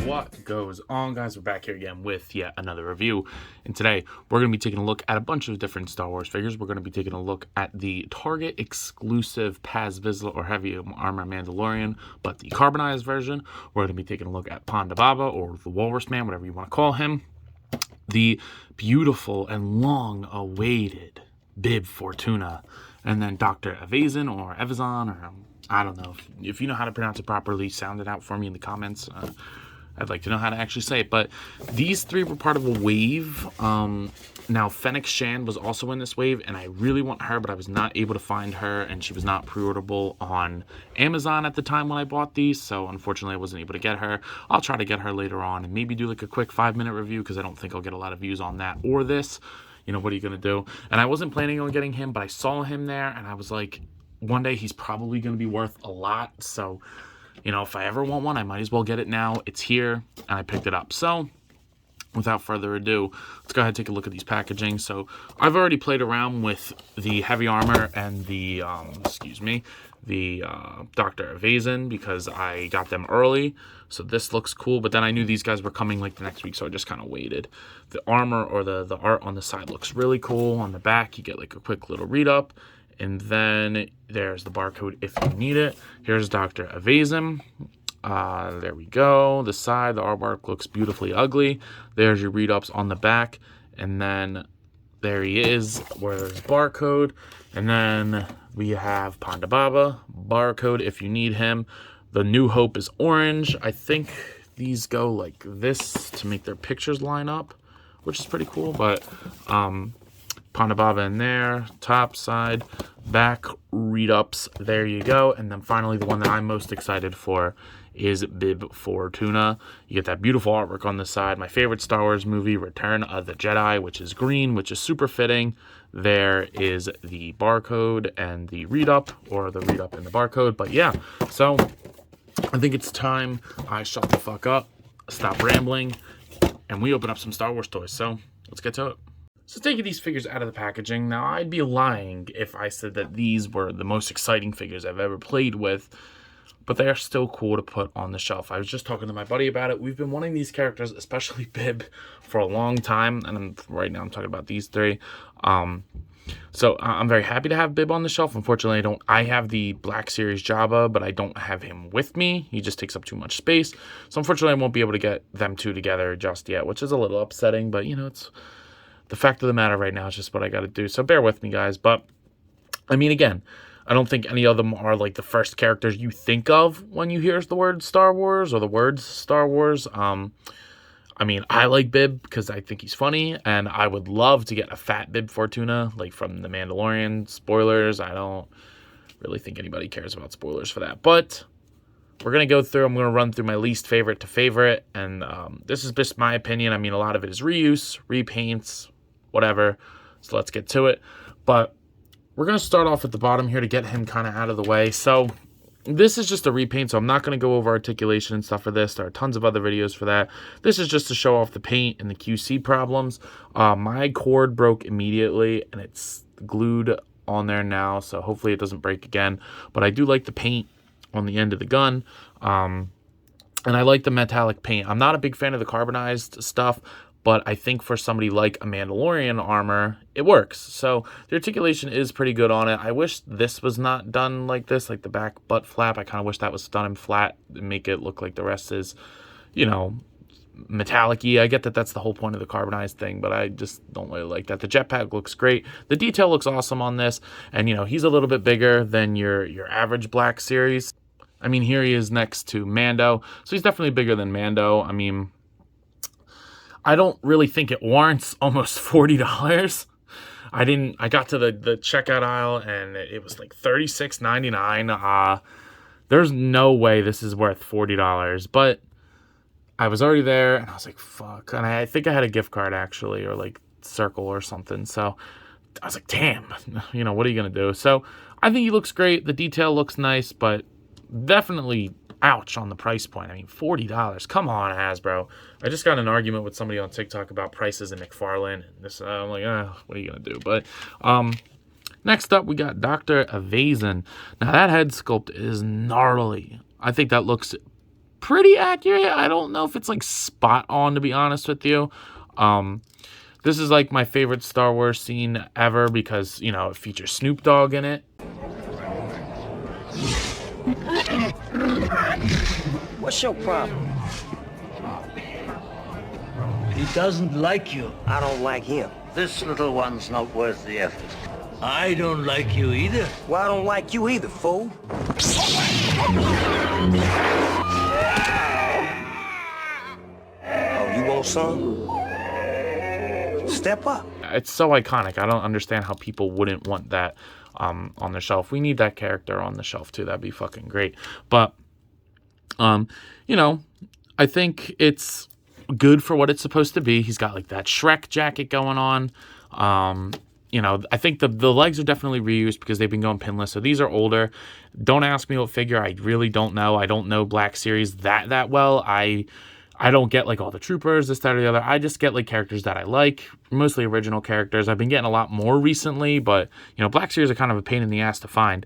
What goes on, guys? We're back here again with yet another review, and today we're going to be taking a look at a bunch of different Star Wars figures. We're going to be taking a look at the Target exclusive Paz Vizla or Heavy Armor Mandalorian, but the carbonized version. We're going to be taking a look at Ponda Baba, or the Walrus Man, whatever you want to call him. The beautiful and long-awaited Bib Fortuna, and then Dr. Evazan or Evazan, or I don't know. If you know how to pronounce it properly, sound it out for me in the comments. I'd like to know how to actually say it. But these three were part of a wave. Now, Fennec Shan was also in this wave, and I really want her, but I was not able to find her, and she was not pre-orderable on Amazon at the time when I bought these, so unfortunately I wasn't able to get her. I'll try to get her later on and maybe do like a quick 5-minute review, because I don't think I'll get a lot of views on that or this. You know, what are you going to do? And I wasn't planning on getting him, but I saw him there, and I was like, one day he's probably going to be worth a lot, so you know, if I ever want one, I might as well get it now. It's here, and I picked it up. So, without further ado, let's go ahead and take a look at these packaging. So, I've already played around with the Heavy Armor and the, Dr. Evazan, because I got them early. So, this looks cool, but then I knew these guys were coming like the next week, so I just kind of waited. The armor or the art on the side looks really cool. On the back, you get like a quick little read-up. And then there's the barcode if you need it. Here's Dr. Evazan. There we go. The side, the artwork looks beautifully ugly. There's your read-ups on the back. And then there he is, where there's barcode. And then we have Ponda Baba, barcode if you need him. The New Hope is orange. I think these go like this to make their pictures line up, which is pretty cool. But Ponda Baba in there, top, side, back, read-ups, there you go. And then finally, the one that I'm most excited for is Bib Fortuna. You get that beautiful artwork on the side. My favorite Star Wars movie, Return of the Jedi, which is green, which is super fitting. There is the barcode and the read-up, or the read-up and the barcode. But yeah, so I think it's time I shut the fuck up, stop rambling, and we open up some Star Wars toys. So let's get to it. So taking these figures out of the packaging, now I'd be lying if I said that these were the most exciting figures I've ever played with, but they are still cool to put on the shelf. I was just talking to my buddy about it. We've been wanting these characters, especially Bib, for a long time, and right now I'm talking about these three. So I'm very happy to have Bib on the shelf. Unfortunately, I have the Black Series Jaba, but I don't have him with me. He just takes up too much space. So unfortunately, I won't be able to get them two together just yet, which is a little upsetting, but you know, it's the fact of the matter right now is just what I got to do. So bear with me, guys. But, I mean, again, I don't think any of them are like the first characters you think of when you hear the word Star Wars or the words Star Wars. I mean, I like Bib because I think he's funny, and I would love to get a fat Bib Fortuna, like from The Mandalorian. Spoilers, I don't really think anybody cares about spoilers for that. But we're going to go through, I'm going to run through my least favorite to favorite, and this is just my opinion. I mean, a lot of it is reuse, repaints, whatever. So let's get to it. But we're going to start off at the bottom here to get him kind of out of the way. So this is just a repaint, so I'm not going to go over articulation and stuff for this. There are tons of other videos for that. This is just to show off the paint and the QC problems. My cord broke immediately, and it's glued on there now, so hopefully it doesn't break again. But I do like the paint on the end of the gun. And I like the metallic paint. I'm not a big fan of the carbonized stuff, but I think for somebody like a Mandalorian armor, it works. So the articulation is pretty good on it. I wish this was not done like this, like the back butt flap. I kind of wish that was done in flat and make it look like the rest is, you know, metallic-y. I get that that's the whole point of the carbonized thing, but I just don't really like that. The jetpack looks great. The detail looks awesome on this. And, you know, he's a little bit bigger than your average Black Series. I mean, here he is next to Mando. So he's definitely bigger than Mando. I mean, I don't really think it warrants almost $40. I got to the checkout aisle and it was like $36.99. There's no way this is worth $40, but I was already there and I was like, fuck. And I think I had a gift card actually, or like Circle or something. So I was like, damn, you know, what are you going to do? So I think he looks great. The detail looks nice, but definitely ouch on the price point. I mean, $40. Come on, Hasbro. I just got in an argument with somebody on TikTok about prices in McFarlane. And this, I'm like, what are you going to do? But next up, we got Dr. Evazan. Now, that head sculpt is gnarly. I think that looks pretty accurate. I don't know if it's like spot on, to be honest with you. This is like my favorite Star Wars scene ever because, you know, it features Snoop Dogg in it. What's your problem? He doesn't like you. I don't like him. This little one's not worth the effort. I don't like you either. Well, I don't like you either, fool. Oh, you want some? Step up. It's so iconic. I don't understand how people wouldn't want that on the shelf. We need that character on the shelf too. That'd be fucking great. But you know, I think it's good for what it's supposed to be. He's got like that Shrek jacket going on. You know, I think the legs are definitely reused because they've been going pinless. So these are older. Don't ask me what figure. I really don't know. I don't know Black Series that well. I don't get like all the troopers, this, that, or the other. I just get like characters that I like, mostly original characters. I've been getting a lot more recently, but you know, Black Series are kind of a pain in the ass to find.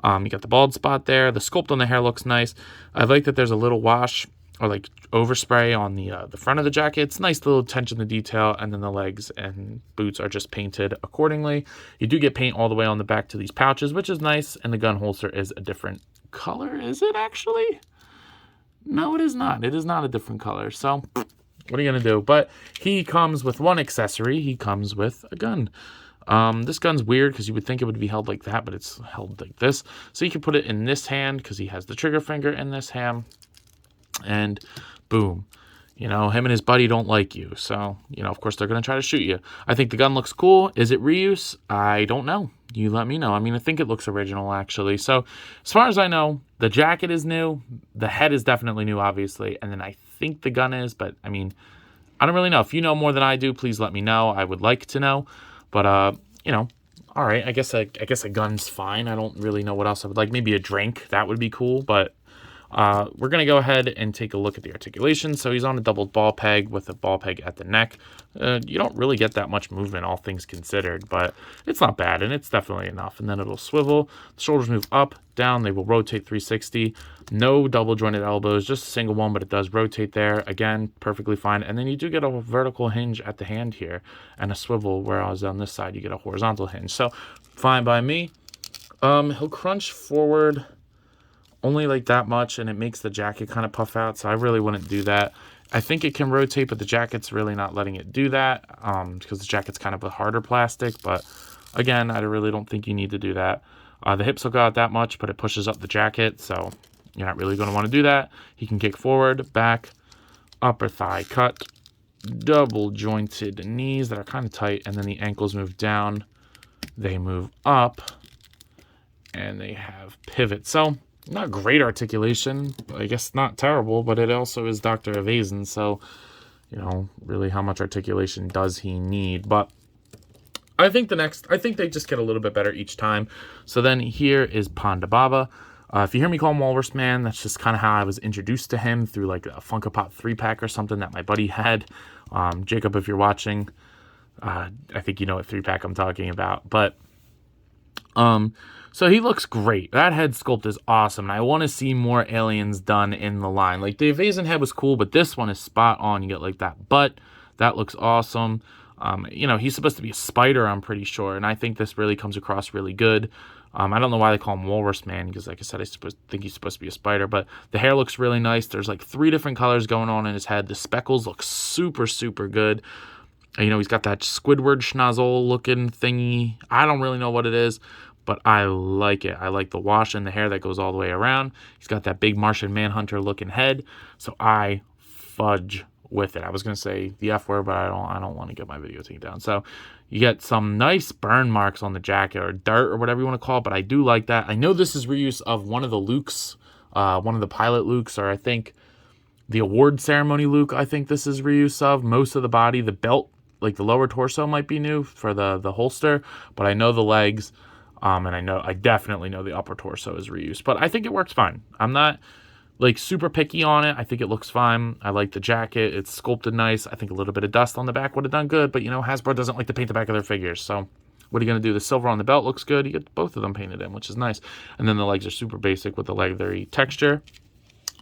You got the bald spot there. The sculpt on the hair looks nice. I like that there's a little wash or like overspray on the front of the jacket. It's nice little attention to detail, and then the legs and boots are just painted accordingly. You do get paint all the way on the back to these pouches, which is nice, and the gun holster is a different color. Is it actually? No, it is not. It is not a different color. So what are you gonna do? But he comes with one accessory. He comes with a gun. This gun's weird because you would think it would be held like that, but it's held like this. So you can put it in this hand because he has the trigger finger in this hand. And boom, you know, him and his buddy don't like you. So, you know, of course, they're going to try to shoot you. I think the gun looks cool. Is it reuse? I don't know. You let me know. I mean, I think it looks original, actually. So, as far as I know, the jacket is new. The head is definitely new, obviously. And then I think the gun is. But, I mean, I don't really know. If you know more than I do, please let me know. I would like to know. But, you know, all right. I guess a gun's fine. I don't really know what else I would like. Maybe a drink. That would be cool. But we're going to go ahead and take a look at the articulation. So he's on a double ball peg with a ball peg at the neck. You don't really get that much movement, all things considered, but it's not bad, and it's definitely enough. And then it'll swivel. The shoulders move up, down. They will rotate 360. No double jointed elbows, just a single one, but it does rotate there. Again, perfectly fine. And then you do get a vertical hinge at the hand here and a swivel, whereas on this side you get a horizontal hinge. So fine by me. He'll crunch forward only like that much, and it makes the jacket kind of puff out, so I really wouldn't do that. I think it can rotate, but the jacket's really not letting it do that because the jacket's kind of a harder plastic, but again, I really don't think you need to do that. The hips will go out that much, but it pushes up the jacket, so you're not really going to want to do that. He can kick forward, back, upper thigh cut, double jointed knees that are kind of tight, and then the ankles move down, they move up, and they have pivots. So not great articulation, I guess not terrible, but it also is Dr. Evazan, so, you know, really how much articulation does he need? But I think they just get a little bit better each time. So then here is Ponda Boba. If you hear me call him Walrus Man, that's just kind of how I was introduced to him, through like a Funko Pop 3-pack or something that my buddy had. Jacob, if you're watching, I think you know what 3-pack I'm talking about. But so he looks great. That head sculpt is awesome. And I want to see more aliens done in the line. Like the Evazan head was cool, but this one is spot on. You get like that butt. That looks awesome. You know, he's supposed to be a spider, I'm pretty sure. And I think this really comes across really good. I don't know why they call him Walrus Man, because like I said, I think he's supposed to be a spider. But the hair looks really nice. There's like 3 different colors going on in his head. The speckles look super, super good. You know, he's got that Squidward schnozzle looking thingy. I don't really know what it is, but I like it. I like the wash in the hair that goes all the way around. He's got that big Martian Manhunter looking head. So I fudge with it. I was going to say the F word, but I don't want to get my video taken down. So you get some nice burn marks on the jacket, or dirt, or whatever you want to call it, but I do like that. I know this is reuse of one of the Lukes, one of the pilot Lukes, or I think the award ceremony Luke, I think this is reuse of. Most of the body, the belt, like the lower torso might be new for the holster, but I know the legs, and I definitely know the upper torso is reused, but I think it works fine. I'm not like super picky on it. I think it looks fine. I like the jacket. It's sculpted nice. I think a little bit of dust on the back would have done good, but you know, Hasbro doesn't like to paint the back of their figures. So what are you going to do? The silver on the belt looks good. You get both of them painted in, which is nice. And then the legs are super basic with the leathery texture.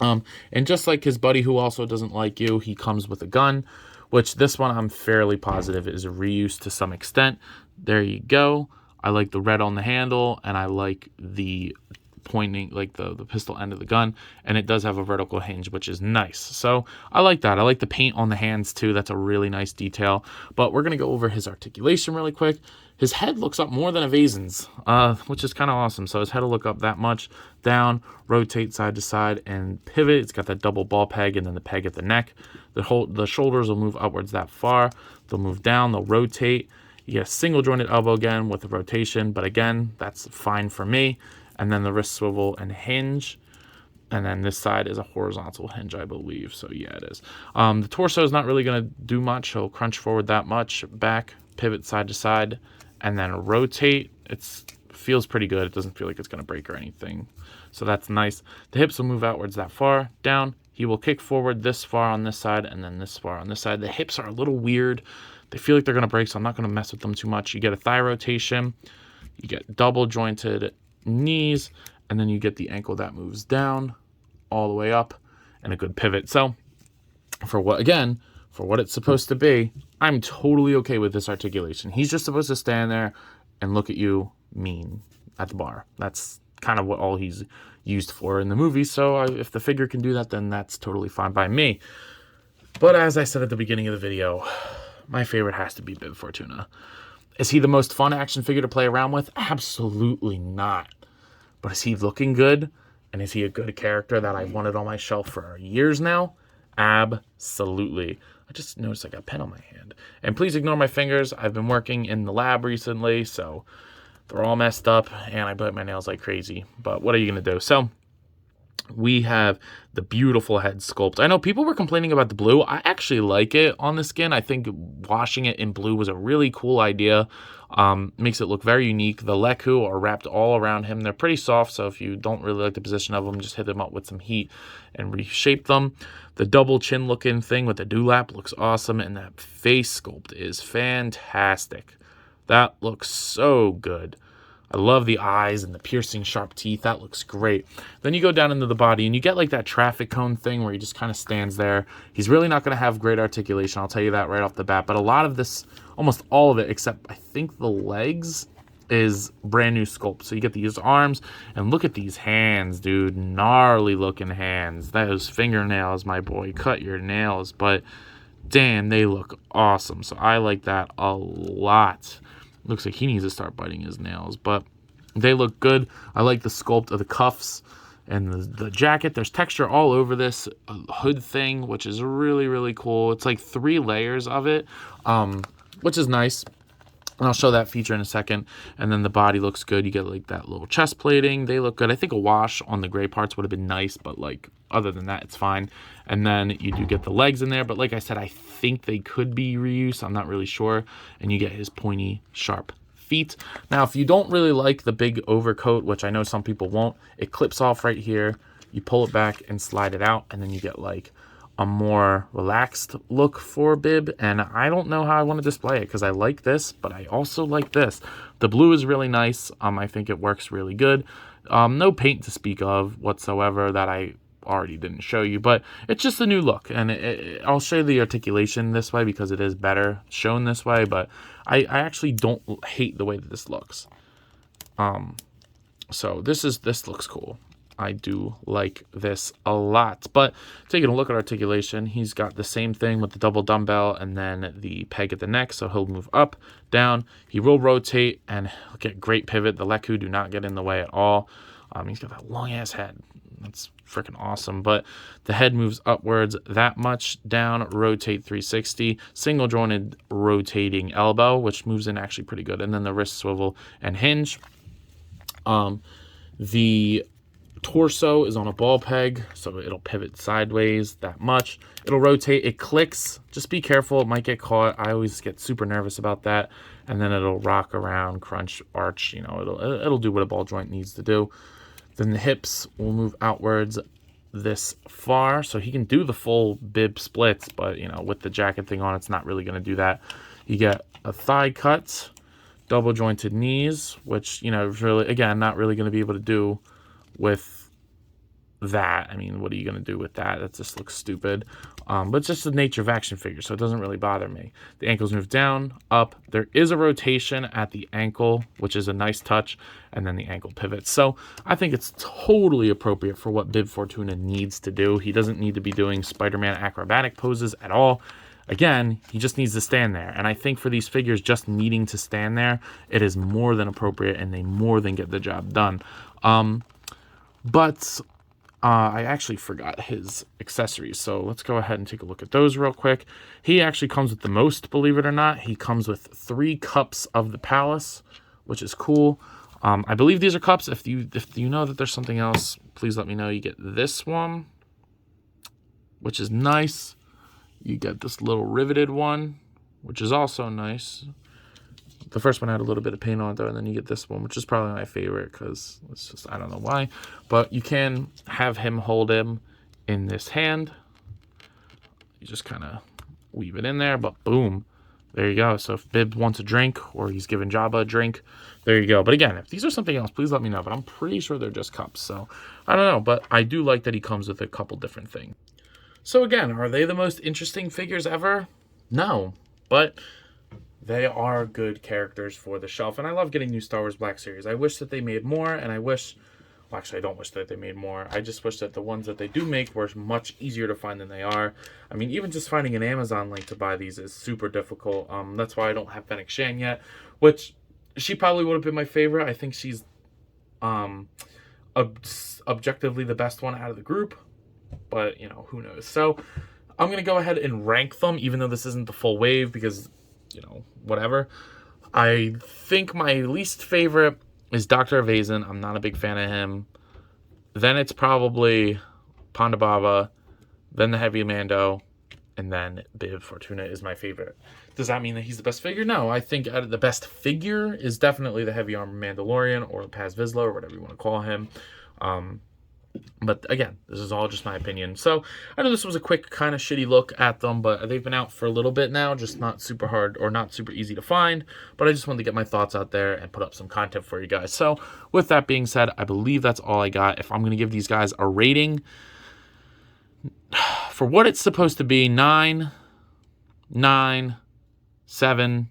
And just like his buddy who also doesn't like you, he comes with a gun, which this one I'm fairly positive is a reuse to some extent. There you go. I like the red on the handle, and I like the pointing, like the pistol end of the gun, and it does have a vertical hinge, which is nice. So I like that. I like the paint on the hands too. That's a really nice detail. But we're gonna go over his articulation really quick. His head looks up more than Evazan's, which is kind of awesome. So his head will look up that much, down, rotate side to side, and pivot. It's got that double ball peg and then the peg at the neck. The shoulders will move upwards that far. They'll move down, they'll rotate. You get a single jointed elbow again with the rotation, but again, that's fine for me. And then the wrist swivel and hinge. And then this side is a horizontal hinge, I believe. So yeah, it is. The torso is not really going to do much. He'll crunch forward that much, back, pivot side to side, and then rotate. It feels pretty good. It doesn't feel like it's going to break or anything. So that's nice. The hips will move outwards that far, down. He will kick forward this far on this side and then this far on this side. The hips are a little weird. They feel like they're going to break, so I'm not going to mess with them too much. You get a thigh rotation. You get double jointed knees, and then you get the ankle that moves down all the way up and a good pivot. So for what it's supposed to be, I'm totally okay with this articulation. He's just supposed to stand there and look at you mean at the bar. That's kind of what all he's used for in the movie. So if the figure can do that, then that's totally fine by me. But as I said at the beginning of the video, my favorite has to be Bib Fortuna. Is he the most fun action figure to play around with? Absolutely not. But is he looking good? And is he a good character that I've wanted on my shelf for years now? Absolutely. I just noticed I got a pen on my hand. And please ignore my fingers. I've been working in the lab recently, so they're all messed up, and I bite my nails like crazy. But what are you going to do? So we have the beautiful head sculpt. I know people were complaining about the blue. I actually like it on the skin. I think washing it in blue was a really cool idea. Makes it look very unique. The Leku are wrapped all around him. They're pretty soft, so if you don't really like the position of them, just hit them up with some heat and reshape them. The double chin looking thing with the dewlap looks awesome, and that face sculpt is fantastic. That looks so good. I love the eyes and the piercing sharp teeth. That looks great. Then you go down into the body and you get like that traffic cone thing where he just kind of stands there. He's really not going to have great articulation. I'll tell you that right off the bat. But a lot of this, almost all of it, except I think the legs, is brand new sculpt. So you get these arms and look at these hands, dude. Gnarly looking hands. Those fingernails, my boy. Cut your nails. But damn, they look awesome. So I like that a lot. Looks like he needs to start biting his nails, but they look good. I like the sculpt of the cuffs and the jacket. There's texture all over this hood thing, which is really, really cool. It's like 3 layers of it, which is nice. And I'll show that feature in a second. And then the body looks good. You get like that little chest plating. They look good. I think a wash on the gray parts would have been nice, but like other than that, it's fine. And then you do get the legs in there. But like I said, I think they could be reused. I'm not really sure. And you get his pointy, sharp feet. Now, if you don't really like the big overcoat, which I know some people won't, it clips off right here. You pull it back and slide it out. And then you get like a more relaxed look for Bib, and I don't know how I want to display it because I like this, but I also like this. The blue is really nice. I think it works really good. No paint to speak of whatsoever that I already didn't show you, but it's just a new look, and I'll show you the articulation this way because it is better shown this way, but I actually don't hate the way that this looks. So this looks cool. I do like this a lot. But taking a look at articulation, he's got the same thing with the double dumbbell and then the peg at the neck. So he'll move up, down. He will rotate and he'll get great pivot. The Leku do not get in the way at all. He's got that long-ass head. That's freaking awesome. But the head moves upwards that much, down, rotate 360. Single-jointed rotating elbow, which moves in actually pretty good. And then the wrist swivel and hinge. The torso is on a ball peg, so it'll pivot sideways that much. It'll rotate. It clicks. Just be careful. It might get caught. I always get super nervous about that. And then it'll rock around, crunch, arch. You know, it'll do what a ball joint needs to do. Then the hips will move outwards this far, so he can do the full Bib splits, but you know, with the jacket thing on, it's not really going to do that. You get a thigh cut, double jointed knees, which, you know, really, again, not really going to be able to do with that. I mean, what are you going to do with that? That just looks stupid. But it's just the nature of action figure, so it doesn't really bother me. The ankles move down, up. There is a rotation at the ankle, which is a nice touch, and then the ankle pivots. So I think it's totally appropriate for what Bib Fortuna needs to do. He doesn't need to be doing Spider-Man acrobatic poses at all. Again, he just needs to stand there. And I think for these figures just needing to stand there, it is more than appropriate, and they more than get the job done. But I actually forgot his accessories, so let's go ahead and take a look at those real quick. He actually comes with the most, believe it or not. He comes with 3 cups of the palace, which is cool. I believe these are cups. If you know that there's something else, please let me know. You get this one, which is nice. You get this little riveted one, which is also nice. The first one had a little bit of paint on it, though, and then you get this one, which is probably my favorite because it's just, I don't know why. But you can have him hold him in this hand. You just kind of weave it in there, but boom, there you go. So if Bib wants a drink or he's giving Jaba a drink, there you go. But again, if these are something else, please let me know. But I'm pretty sure they're just cups, so I don't know. But I do like that he comes with a couple different things. So again, are they the most interesting figures ever? No, but they are good characters for the shelf, and I love getting new Star Wars Black Series. I wish that they made more, and I wish... Well, actually, I don't wish that they made more. I just wish that the ones that they do make were much easier to find than they are. I mean, even just finding an Amazon link to buy these is super difficult. That's why I don't have Fennec Shan yet, which she probably would have been my favorite. I think she's objectively the best one out of the group, but, you know, who knows. So I'm going to go ahead and rank them, even though this isn't the full wave, because... you know, whatever. I think my least favorite is Dr. Evazan. I'm not a big fan of him. Then it's probably Ponda Boba, then the Heavy Mando, and then Bib Fortuna is my favorite. Does that mean that he's the best figure? No, I think the best figure is definitely the Heavy Armor Mandalorian or the Paz Vizla or whatever you want to call him. But again, this is all just my opinion. So I know this was a quick kind of shitty look at them, but they've been out for a little bit now, just not super hard or not super easy to find. But I just wanted to get my thoughts out there and put up some content for you guys. So with that being said, I believe that's all I got. If I'm going to give these guys a rating, for what it's supposed to be, 9, 7,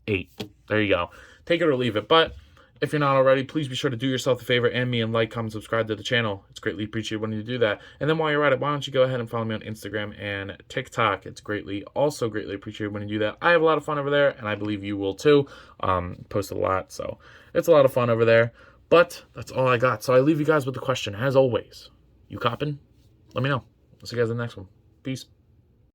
8. There you go. Take it or leave it. But if you're not already, please be sure to do yourself a favor and me and like, comment, subscribe to the channel. It's greatly appreciated when you do that. And then while you're at it, why don't you go ahead and follow me on Instagram and TikTok. It's also greatly appreciated when you do that. I have a lot of fun over there, and I believe you will too. Post a lot, so it's a lot of fun over there. But that's all I got. So I leave you guys with the question, as always. You coppin'? Let me know. I'll see you guys in the next one. Peace.